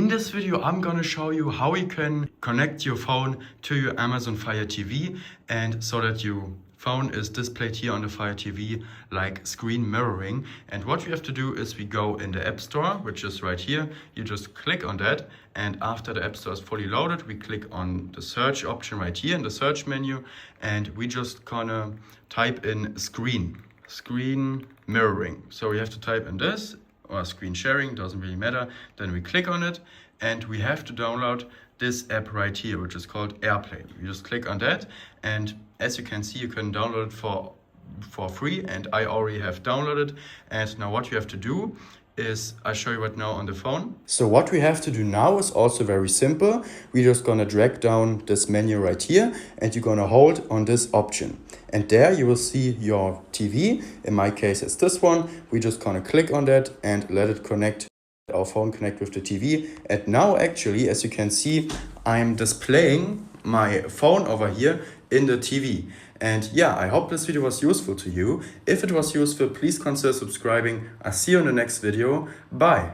In this video, I'm gonna show you how you can connect your phone to your Amazon Fire TV, and so that your phone is displayed here on the Fire TV like screen mirroring. And what we have to do is we go in the App Store, which is right here. You just click on that, and after the App Store is fully loaded, we click on the search option right here in the search menu, and we just gonna type in screen mirroring. So we have to type in this, or screen sharing, doesn't really matter. Then we click on it, and we have to download this app right here, which is called AirPlay. You just click on that, and as you can see, you can download it for free, and I already have downloaded. And now what you have to do is, I show you right now on the phone. So what we have to do now is also very simple. We're just gonna drag down this menu right here, and you're gonna hold on this option. And there you will see your TV. In my case, it's this one. We're just gonna click on that and let it connect, our phone connect with the TV. And now actually, as you can see, I'm displaying my phone over here in the TV. And yeah, I hope this video was useful to you. If it was useful, please consider subscribing. I'll see you in the next video. Bye.